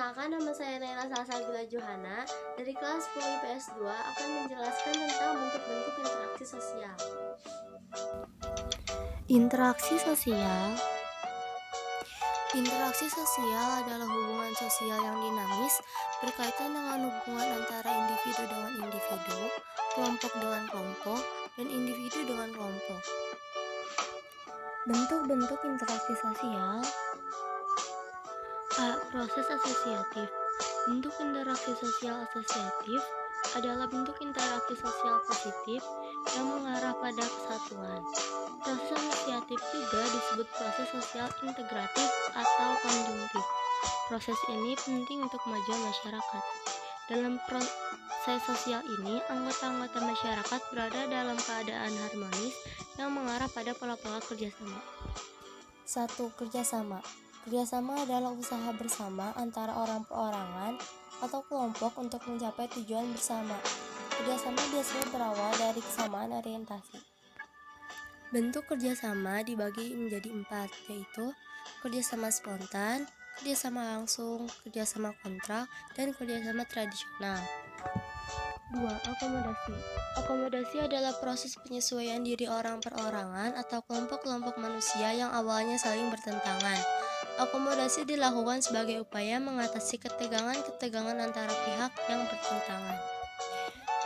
Perkenalkan, nama saya Naila Salsabila Johana dari kelas 10 IPS 2 akan menjelaskan tentang bentuk-bentuk interaksi sosial. Interaksi sosial adalah hubungan sosial yang dinamis berkaitan dengan hubungan antara individu dengan individu, kelompok dengan kelompok, dan individu dengan kelompok. Bentuk-bentuk interaksi sosial. Proses asosiatif. Bentuk interaksi sosial asosiatif adalah bentuk interaksi sosial positif yang mengarah pada kesatuan. Proses asosiatif juga disebut proses sosial integratif atau konjungtif. Proses ini penting untuk kemajuan masyarakat. Dalam proses sosial ini, anggota-anggota masyarakat berada dalam keadaan harmonis yang mengarah pada pola-pola kerjasama. 1. Kerjasama. Kerjasama adalah usaha bersama antara orang perorangan atau kelompok untuk mencapai tujuan bersama. Kerjasama biasanya berawal dari kesamaan orientasi. Bentuk kerjasama dibagi menjadi 4, yaitu kerjasama spontan, kerjasama langsung, kerjasama kontrak, dan kerjasama tradisional. 2. Akomodasi. Akomodasi adalah proses penyesuaian diri orang perorangan atau kelompok-kelompok manusia yang awalnya saling bertentangan. Akomodasi dilakukan sebagai upaya mengatasi ketegangan-ketegangan antara pihak yang bertentangan.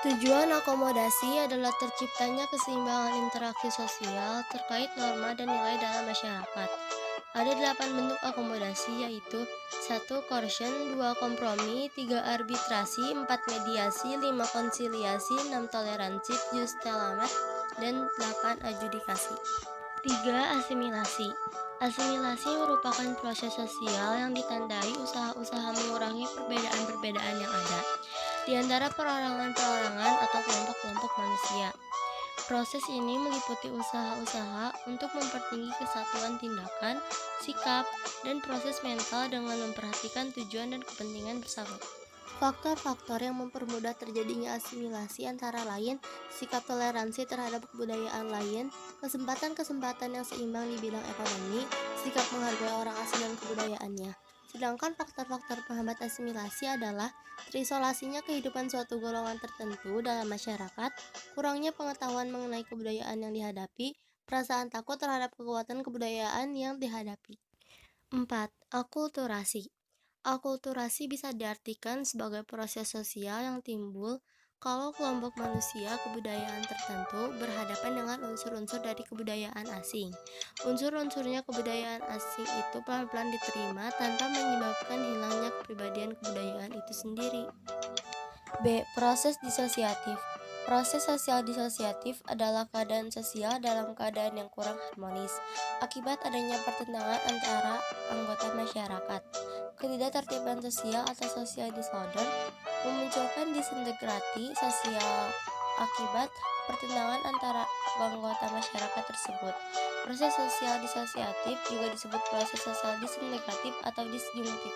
Tujuan akomodasi adalah terciptanya keseimbangan interaksi sosial terkait norma dan nilai dalam masyarakat. Ada 8 bentuk akomodasi, yaitu 1. Coercion, 2. Kompromi, 3. Arbitrasi, 4. Mediasi, 5. Konsiliasi, 6. Toleransi, 7. Stalemate, dan 8. Adjudikasi. 3. Asimilasi. Asimilasi merupakan proses sosial yang ditandai usaha-usaha mengurangi perbedaan-perbedaan yang ada di antara perorangan-perorangan atau kelompok-kelompok manusia. Proses ini meliputi usaha-usaha untuk mempertinggi kesatuan tindakan, sikap, dan proses mental dengan memperhatikan tujuan dan kepentingan bersama. Faktor-faktor yang mempermudah terjadinya asimilasi antara lain sikap toleransi terhadap kebudayaan lain, kesempatan-kesempatan yang seimbang di bidang ekonomi, sikap menghargai orang asing dan kebudayaannya. Sedangkan faktor-faktor penghambat asimilasi adalah terisolasinya kehidupan suatu golongan tertentu dalam masyarakat, kurangnya pengetahuan mengenai kebudayaan yang dihadapi, perasaan takut terhadap kekuatan kebudayaan yang dihadapi. 4. Akulturasi. Akulturasi bisa diartikan sebagai proses sosial yang timbul kalau kelompok manusia kebudayaan tertentu berhadapan dengan unsur-unsur dari kebudayaan asing. Unsur-unsurnya kebudayaan asing itu pelan-pelan diterima tanpa menyebabkan hilangnya kepribadian kebudayaan itu sendiri. B. Proses disosiatif. Proses sosial disosiatif adalah keadaan sosial dalam keadaan yang kurang harmonis akibat adanya pertentangan antara anggota masyarakat. Ketidaktertiban sosial atau social disorder memunculkan disintegrasi sosial akibat pertentangan antara anggota masyarakat tersebut. Proses sosial disosiatif juga disebut proses sosial disintegratif atau disjungtif.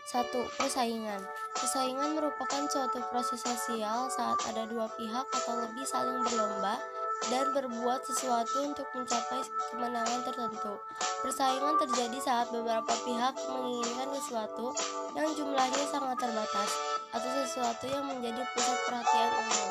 1. Persaingan. Persaingan merupakan suatu proses sosial saat ada dua pihak atau lebih saling berlomba dan berbuat sesuatu untuk mencapai kemenangan tertentu. Persaingan terjadi saat beberapa pihak menginginkan sesuatu yang jumlahnya sangat terbatas atau sesuatu yang menjadi pusat perhatian umum.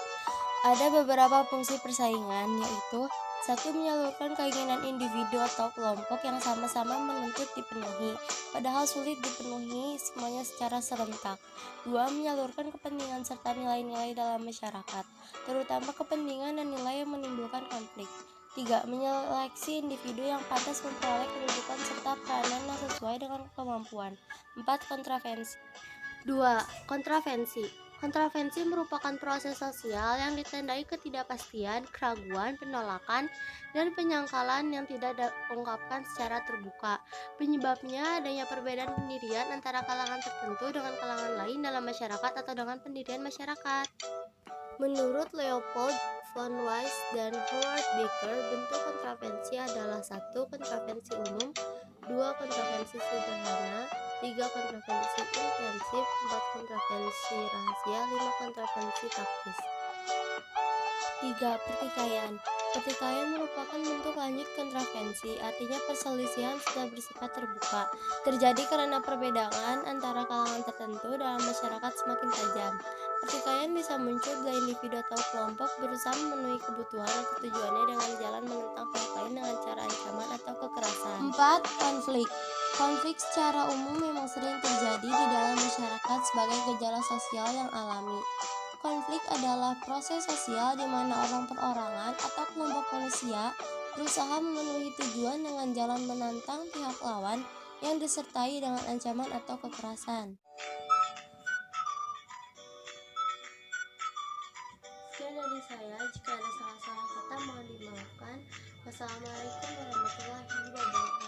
Ada beberapa fungsi persaingan, yaitu 1. Menyalurkan keinginan individu atau kelompok yang sama-sama menuntut dipenuhi, padahal sulit dipenuhi semuanya secara serentak. 2. Menyalurkan kepentingan serta nilai-nilai dalam masyarakat, terutama kepentingan dan nilai yang menimbulkan konflik. 3. Menyeleksi individu yang pantas memperoleh kedudukan serta peranan yang sesuai dengan kemampuan. 4. Kontravensi. 2. Kontravensi. Kontravensi merupakan proses sosial yang ditandai ketidakpastian, keraguan, penolakan, dan penyangkalan yang tidak diungkapkan secara terbuka. Penyebabnya adanya perbedaan pendirian antara kalangan tertentu dengan kalangan lain dalam masyarakat atau dengan pendirian masyarakat. Menurut Leopold von Weiss dan Howard Baker, bentuk kontravensi adalah 1. Kontravensi umum, 2. Kontravensi sederhana, 3. Kontravensi intensif, 4. Kontravensi rahasia, 5. Kontravensi taktis. 3. Pertikaian. Pertikaian merupakan bentuk lanjut kontravensi, artinya perselisihan sudah bersifat terbuka. Terjadi karena perbedaan antara kalangan tertentu dalam masyarakat semakin tajam. Pertikaian bisa muncul bila individu atau kelompok berusaha memenuhi kebutuhan atau tujuannya dengan jalan menentang pihak lain dengan cara ancaman atau kekerasan. 4. Konflik. Konflik secara umum memang sering terjadi di dalam masyarakat sebagai gejala sosial yang alami. Konflik adalah proses sosial di mana orang perorangan atau kelompok manusia berusaha memenuhi tujuan dengan jalan menantang pihak lawan yang disertai dengan ancaman atau kekerasan. Sekian dari saya, jika ada salah-salah kata mohon dimaafkan. Wassalamualaikum warahmatullahi wabarakatuh.